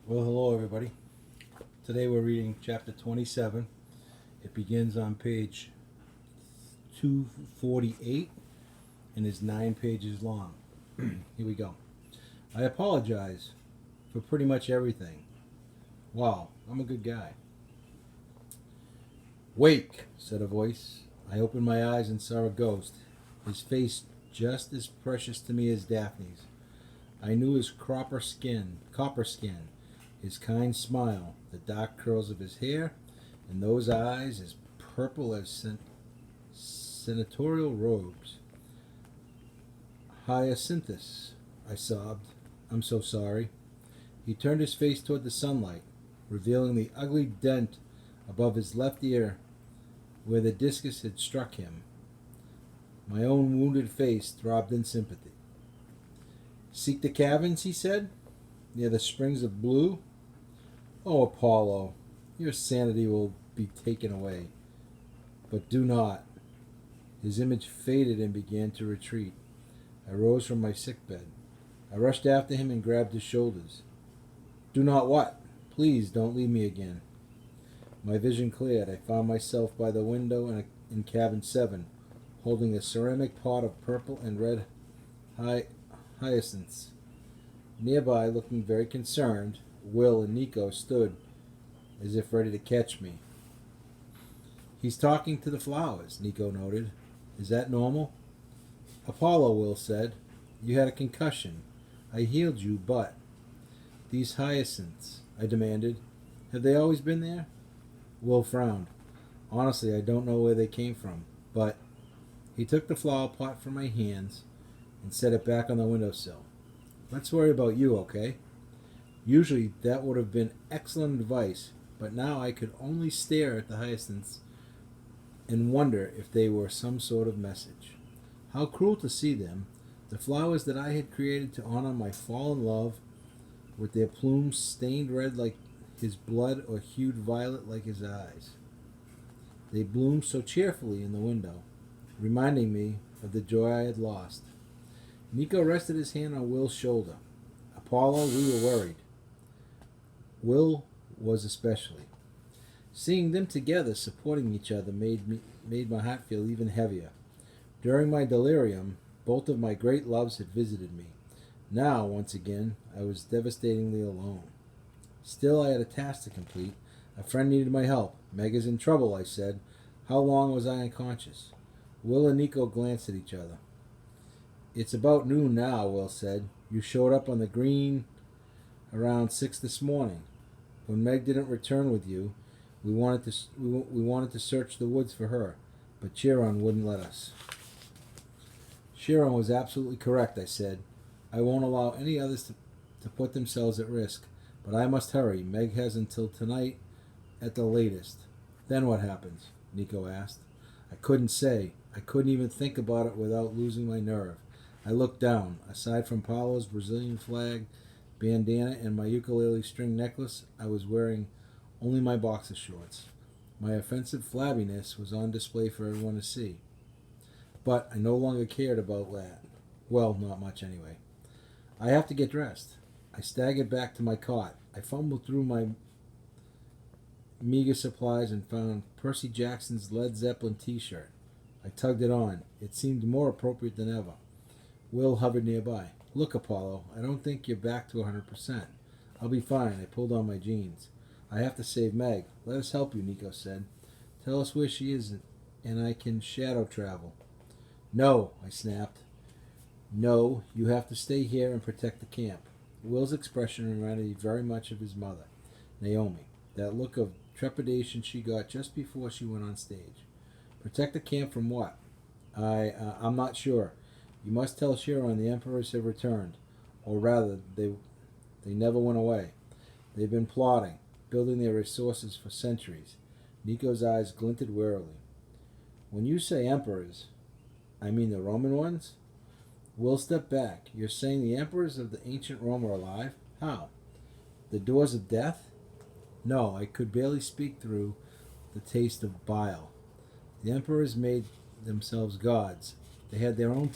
Well, hello, everybody. Today we're reading chapter 27. It begins on page 248 and is 9 pages long. Here we go. I apologize for pretty much everything. Wow, I'm a good guy. Wake, said a voice. I opened my eyes and saw a ghost, his face just as precious to me as Daphne's. I knew his copper skin, his kind smile, the dark curls of his hair, and those eyes as purple as senatorial robes. Hyacinthus, I sobbed. I'm so sorry. He turned his face toward the sunlight, revealing the ugly dent above his left ear where the discus had struck him. My own wounded face throbbed in sympathy. Seek the caverns, he said, near the springs of blue. Oh, Apollo, your sanity will be taken away. But do not. His image faded and began to retreat. I rose from my sickbed. I rushed after him and grabbed his shoulders. Do not what? Please don't leave me again. My vision cleared. I found myself by the window in cabin 7, holding a ceramic pot of purple and red hyacinths. Nearby, looking very concerned, Will and Nico stood as if ready to catch me. He's talking to the flowers, Nico noted. Is that normal? Apollo, Will said. You had a concussion. I healed you, but... These hyacinths, I demanded. Have they always been there? Will frowned. Honestly, I don't know where they came from, but... He took the flower pot from my hands and set it back on the windowsill. Let's worry about you, okay? Usually that would have been excellent advice, but now I could only stare at the hyacinths and wonder if they were some sort of message. How cruel to see them, the flowers that I had created to honor my fallen love, with their plumes stained red like his blood or hued violet like his eyes. They bloomed so cheerfully in the window, reminding me of the joy I had lost. Nico rested his hand on Will's shoulder. Apollo, we were worried. Will was especially. Seeing them together, supporting each other, made my heart feel even heavier. During my delirium, both of my great loves had visited me. Now, once again, I was devastatingly alone. Still, I had a task to complete. A friend needed my help. Meg is in trouble, I said. How long was I unconscious? Will and Nico glanced at each other. It's about noon now, Will said. You showed up on the green around 6 this morning. When Meg didn't return with you, we wanted to search the woods for her, but Chiron wouldn't let us. Chiron was absolutely correct, I said. I won't allow any others to put themselves at risk, but I must hurry. Meg has until tonight at the latest. Then what happens? Nico asked. I couldn't say. I couldn't even think about it without losing my nerve. I looked down. Aside from Paolo's Brazilian flag bandana and my ukulele string necklace, I was wearing only my boxer shorts. My offensive flabbiness was on display for everyone to see. But I no longer cared about that. Well, not much anyway. I have to get dressed. I staggered back to my cot. I fumbled through my meager supplies and found Percy Jackson's Led Zeppelin t-shirt. I tugged it on. It seemed more appropriate than ever. Will hovered nearby. Look, Apollo, I don't think you're back to 100%. I'll be fine. I pulled on my jeans. I have to save Meg. Let us help you, Nico said. Tell us where she is and I can shadow travel. No, I snapped. No, you have to stay here and protect the camp. Will's expression reminded me very much of his mother, Naomi. That look of trepidation she got just before she went on stage. Protect the camp from what? I'm not sure. You must tell Chiron the emperors have returned, or rather, they never went away. They've been plotting, building their resources for centuries. Nico's eyes glinted warily. When you say emperors, I mean the Roman ones? Will stepped back. You're saying the emperors of the ancient Rome are alive? How? The doors of death? No, I could barely speak through the taste of bile. The emperors made themselves gods. They had their own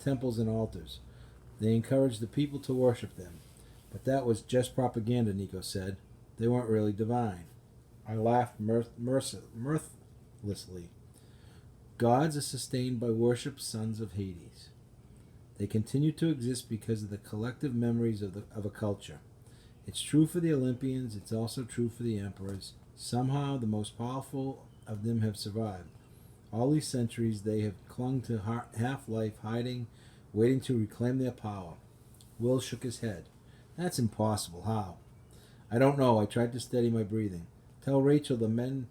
temples and altars. They encouraged the people to worship them. But that was just propaganda, Nico said. They weren't really divine. I laughed mirthlessly. Gods are sustained by worship sons of Hades. They continue to exist because of the collective memories of a culture. It's true for the Olympians, it's also true for the emperors. Somehow the most powerful of them have survived. All these centuries they have clung to half-life, hiding, waiting to reclaim their power. Will shook his head. That's impossible. How? I don't know. I tried to steady my breathing. Tell Rachel the men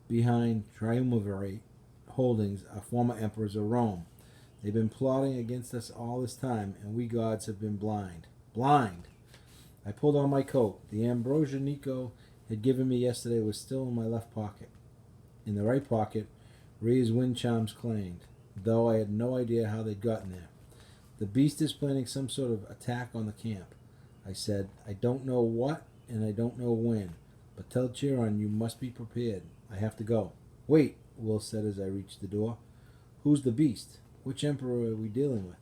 behind Triumvirate Holdings are former emperors of Rome. They've been plotting against us all this time, and we gods have been blind. Blind! I pulled on my coat. The ambrosia Nico had given me yesterday was still in my left pocket. In the right pocket, Rhea's wind chimes clanged, though I had no idea how they'd gotten there. The beast is planning some sort of attack on the camp, I said. I don't know what, and I don't know when, but tell Chiron you must be prepared. I have to go. Wait, Will said as I reached the door. Who's the beast? Which emperor are we dealing with?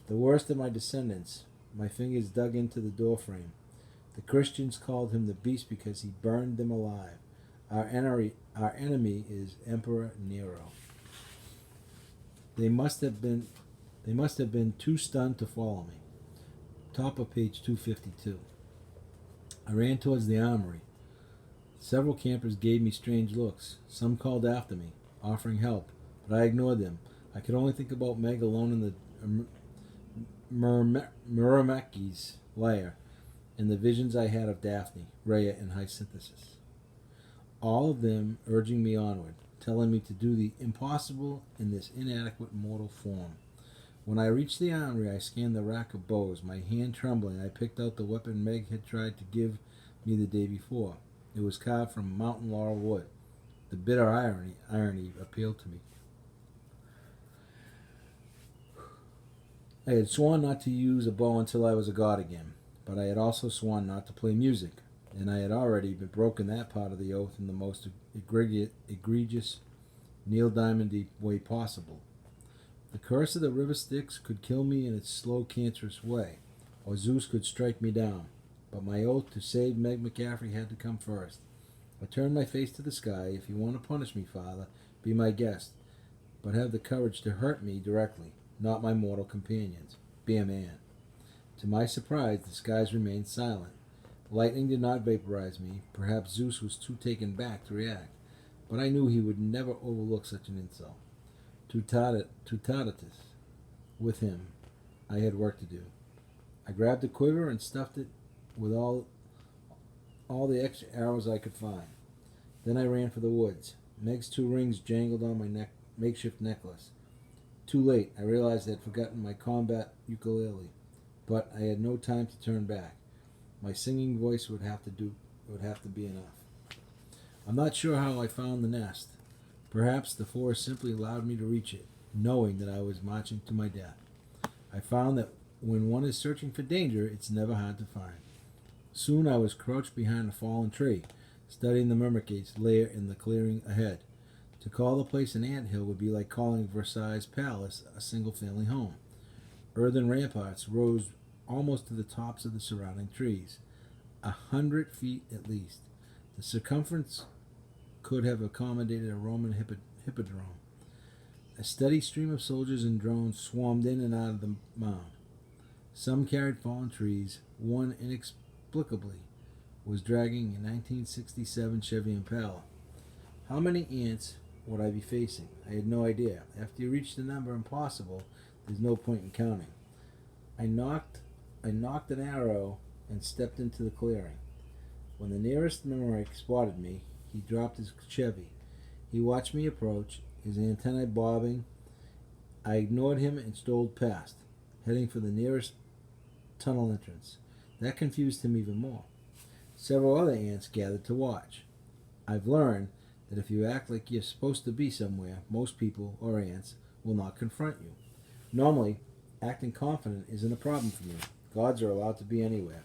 The worst of my descendants. My fingers dug into the doorframe. The Christians called him the beast because he burned them alive. Our enemy is Emperor Nero. They must have been too stunned to follow me. Top of page 252. I ran towards the armory. Several campers gave me strange looks. Some called after me, offering help, but I ignored them. I could only think about Meg alone in the Myrmeki's lair, and the visions I had of Daphne, Rhea, and Hyacinthus. All of them urging me onward, telling me to do the impossible in this inadequate mortal form. When I reached the armory, I scanned the rack of bows. My hand trembling, I picked out the weapon Meg had tried to give me the day before. It was carved from mountain laurel wood. The bitter irony appealed to me. I had sworn not to use a bow until I was a god again, but I had also sworn not to play music, and I had already broken that part of the oath in the most egregious, Neil Diamondy way possible. The curse of the river Styx could kill me in its slow, cancerous way, or Zeus could strike me down, but my oath to save Meg McCaffrey had to come first. I turned my face to the sky. If you want to punish me, Father, be my guest, but have the courage to hurt me directly, not my mortal companions. Be a man. To my surprise, the skies remained silent. Lightning did not vaporize me. Perhaps Zeus was too taken back to react, but I knew he would never overlook such an insult. To Tacitus, with him, I had work to do. I grabbed a quiver and stuffed it with all the extra arrows I could find. Then I ran for the woods. Meg's 2 rings jangled on my makeshift necklace. Too late, I realized I had forgotten my combat ukulele, but I had no time to turn back. My singing voice would have to be enough. I'm not sure how I found the nest. Perhaps the forest simply allowed me to reach it, knowing that I was marching to my death. I found that when one is searching for danger, it's never hard to find. Soon I was crouched behind a fallen tree, studying the Myrmeki's lair in the clearing ahead. To call the place an anthill would be like calling Versailles Palace a single-family home. Earthen ramparts rose almost to the tops of the surrounding trees, 100 feet at least. The circumference could have accommodated a Roman hippodrome. A steady stream of soldiers and drones swarmed in and out of the mound. Some carried fallen trees. One, inexplicably, was dragging a 1967 Chevy Impala. How many ants would I be facing? I had no idea. After you reach the number impossible, there's no point in counting. I knocked an arrow and stepped into the clearing. When the nearest Myrmec spotted me, he dropped his Chevy. He watched me approach, his antennae bobbing. I ignored him and strolled past, heading for the nearest tunnel entrance. That confused him even more. Several other ants gathered to watch. I've learned that if you act like you're supposed to be somewhere, most people, or ants, will not confront you. Normally, acting confident isn't a problem for me. Gods are allowed to be anywhere.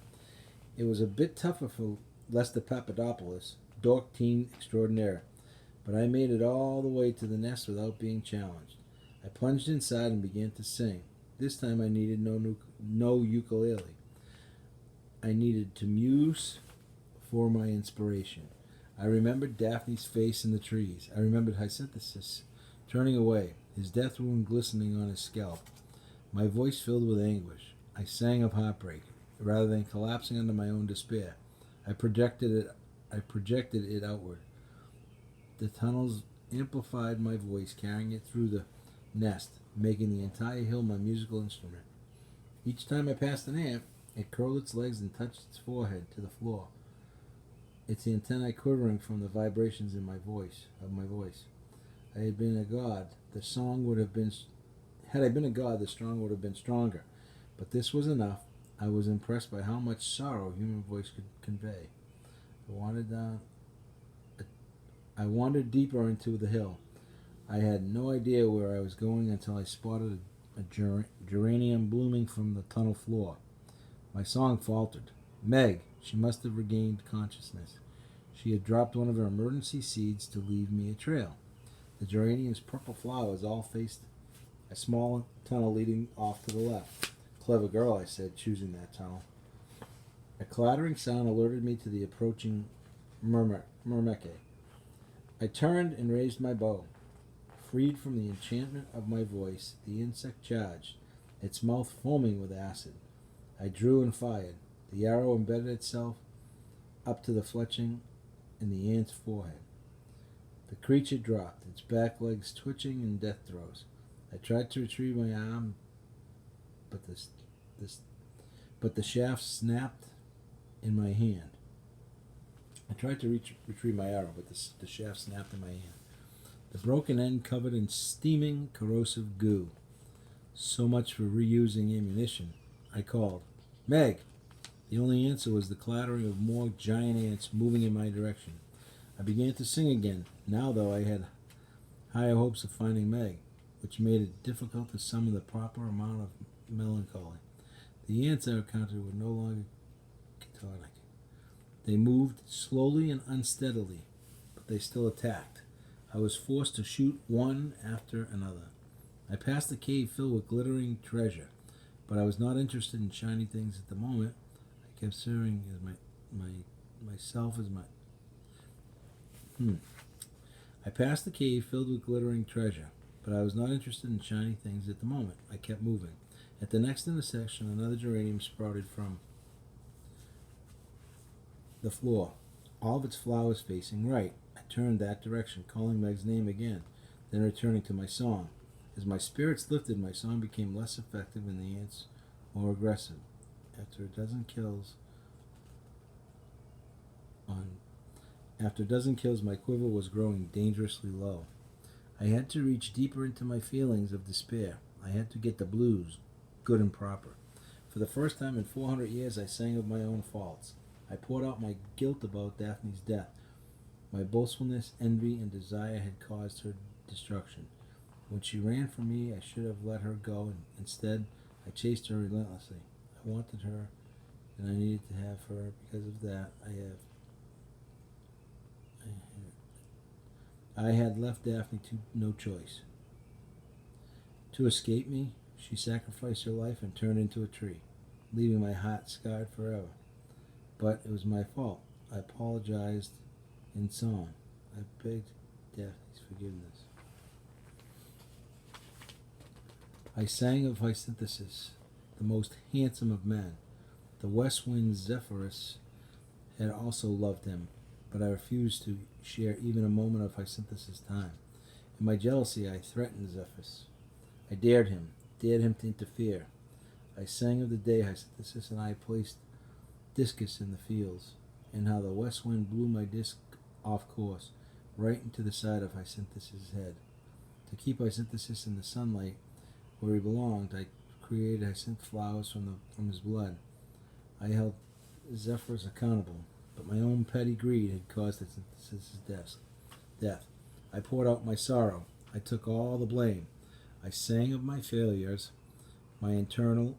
It was a bit tougher for Lester Papadopoulos, dork teen extraordinaire, but I made it all the way to the nest without being challenged. I plunged inside and began to sing. This time I needed no ukulele. I needed to muse for my inspiration. I remembered Daphne's face in the trees. I remembered Hyacinthus turning away, his death wound glistening on his scalp. My voice filled with anguish. I sang of heartbreak, rather than collapsing under my own despair. I projected it outward. The tunnels amplified my voice, carrying it through the nest, making the entire hill my musical instrument. Each time I passed an ant, it curled its legs and touched its forehead to the floor, its antennae quivering from the vibrations in my voice. I had been a god. The song would have been, had I been a god, the song would have been stronger. But this was enough. I was impressed by how much sorrow a human voice could convey. I wandered deeper into the hill. I had no idea where I was going until I spotted a geranium blooming from the tunnel floor. My song faltered. Meg, she must have regained consciousness. She had dropped one of her emergency seeds to leave me a trail. The geranium's purple flowers all faced a small tunnel leading off to the left. Clever girl, I said, choosing that tunnel. A clattering sound alerted me to the approaching Myrmeke. I turned and raised my bow. Freed from the enchantment of my voice, the insect charged, its mouth foaming with acid. I drew and fired. The arrow embedded itself up to the fletching in the ant's forehead. The creature dropped, its back legs twitching in death throes. I tried to retrieve my arm, but the shaft snapped in my hand. I tried to retrieve my arrow, but the shaft snapped in my hand. The broken end covered in steaming, corrosive goo. So much for reusing ammunition. I called, Meg! The only answer was the clattering of more giant ants moving in my direction. I began to sing again. Now, though, I had higher hopes of finding Meg, which made it difficult to summon the proper amount of melancholy. The ants I encountered were no longer catatonic. They moved slowly and unsteadily, but they still attacked. I was forced to shoot one after another. I passed a cave filled with glittering treasure, but I was not interested in shiny things at the moment. I kept serving as myself as my... I passed the cave filled with glittering treasure, but I was not interested in shiny things at the moment. I kept moving. At the next intersection, another geranium sprouted from the floor, all of its flowers facing right. I turned that direction, calling Meg's name again, then returning to my song. As my spirits lifted, my song became less effective and the ants more aggressive. After a dozen kills, my quiver was growing dangerously low. I had to reach deeper into my feelings of despair. I had to get the blues, good and proper. For the first time in 400 years, I sang of my own faults. I poured out my guilt about Daphne's death. My boastfulness, envy, and desire had caused her destruction. When she ran from me, I should have let her go, and instead, I chased her relentlessly. I wanted her, and I needed to have her. Because of that, I had left Daphne to no choice. To escape me, she sacrificed her life and turned into a tree, leaving my heart scarred forever. But it was my fault. I apologized in song. I begged Daphne's forgiveness. I sang of Hyacinthus, the most handsome of men. The west wind Zephyrus had also loved him, but I refused to share even a moment of Hyacinthus' time. In my jealousy, I threatened Zephyrus. I dared him to interfere. I sang of the day Hyacinthus and I placed discus in the fields, and how the west wind blew my disc off course, right into the side of Hyacinthus' head. To keep Hyacinthus in the sunlight where he belonged, I created hyacinth flowers from his blood. I held Zephyrus accountable, but my own petty greed had caused Hyacinthus' death. I poured out my sorrow. I took all the blame. I sang of my failures, my eternal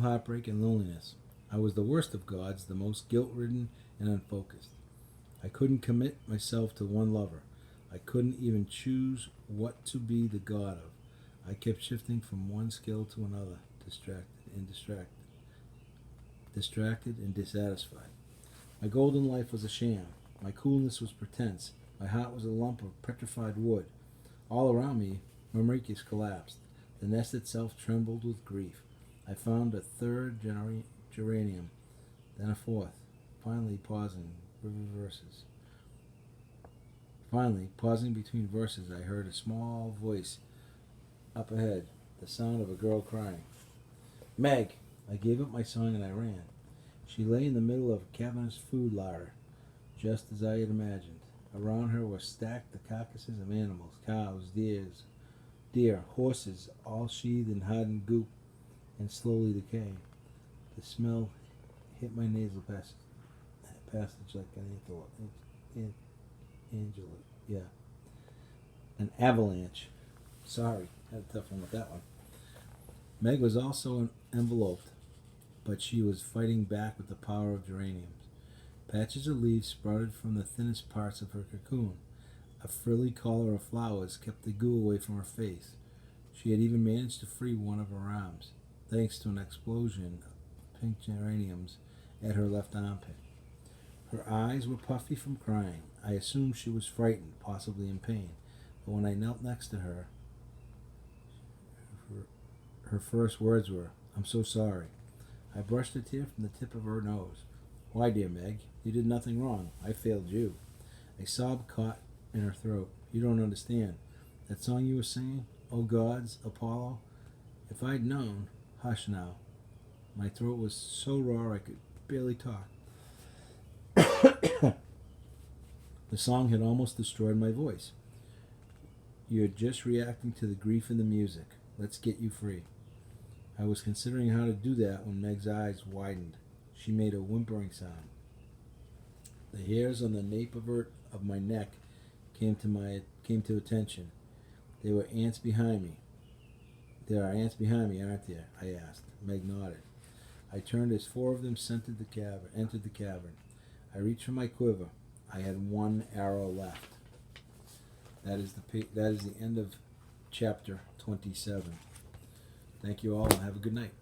heartbreak and loneliness. I was the worst of gods, the most guilt-ridden and unfocused. I couldn't commit myself to one lover. I couldn't even choose what to be the god of. I kept shifting from one skill to another, distracted. distracted and dissatisfied. My golden life was a sham. My coolness was pretense. My heart was a lump of petrified wood. All around me, Mauritius collapsed. The nest itself trembled with grief. I found a third geranium, then a fourth. Finally, pausing between verses, I heard a small voice up ahead, the sound of a girl crying. Meg! I gave up my song and I ran. She lay in the middle of a cavernous food larder, just as I had imagined. Around her were stacked the carcasses of animals, cows, deer, horses, all sheathed in hardened goop and slowly decaying. The smell hit my nasal passage like an avalanche. Sorry, had a tough one with that one. Meg was also enveloped, but she was fighting back with the power of geraniums. Patches of leaves sprouted from the thinnest parts of her cocoon. A frilly collar of flowers kept the goo away from her face. She had even managed to free one of her arms, thanks to an explosion of pink geraniums at her left armpit. Her eyes were puffy from crying. I assumed she was frightened, possibly in pain, but when I knelt next to her, her first words were, "I'm so sorry." I brushed a tear from the tip of her nose. "Why, dear Meg? You did nothing wrong. I failed you." A sob caught in her throat. "You don't understand. That song you were singing, oh gods, Apollo, if I'd known..." Hush now. My throat was so raw I could barely talk. The song had almost destroyed my voice. "You're just reacting to the grief in the music. Let's get you free." I was considering how to do that when Meg's eyes widened. She made a whimpering sound. The hairs on the nape of my neck came to attention. There were ants behind me. "There are ants behind me, aren't there?" I asked. Meg nodded. I turned as four of them entered the cavern. I reached for my quiver. I had one arrow left. That is the end of chapter 27. Thank you all and have a good night.